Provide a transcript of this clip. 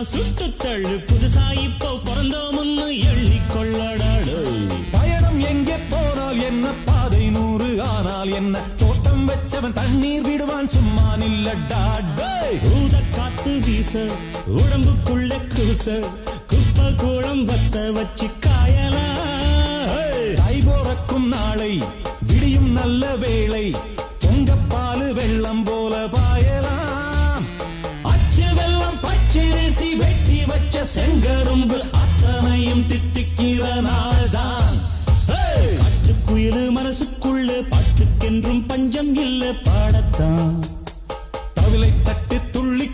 எல்லாம் சுட்டு தள்ளு புதுசா இப்போ பிறந்தோம்னு எண்ணிக்கொள்ளடாடு. பயணம் எங்கே போனால் என்ன, பாதை 100 ஆனால் என்ன, தோட்டம் வச்சவன் தண்ணீர் விடுவான் சும்மா நில்லடா. ஊத காத்து வீச உடம்புக்குள்ள கூச குப்பை கூடம் வத்த வச்சு காயலாம். தை போறக்கும் நாளை விடியும் நல்ல வேளை, பொங்கப்பாலு வெள்ளம் போல பாயலாம். அச்சு வெள்ளம் பச்சரிசி வெட்டி வச்ச செங்கரும்பு அத்தனையும் தித்திக்கிற நாள்தான். காட்டுக்குயிலு மனசுக்குள்ள பாட்டுக்கென்றும் பஞ்சம் இல்ல பாடத்தான். தவிலை தட்டு துள்ளி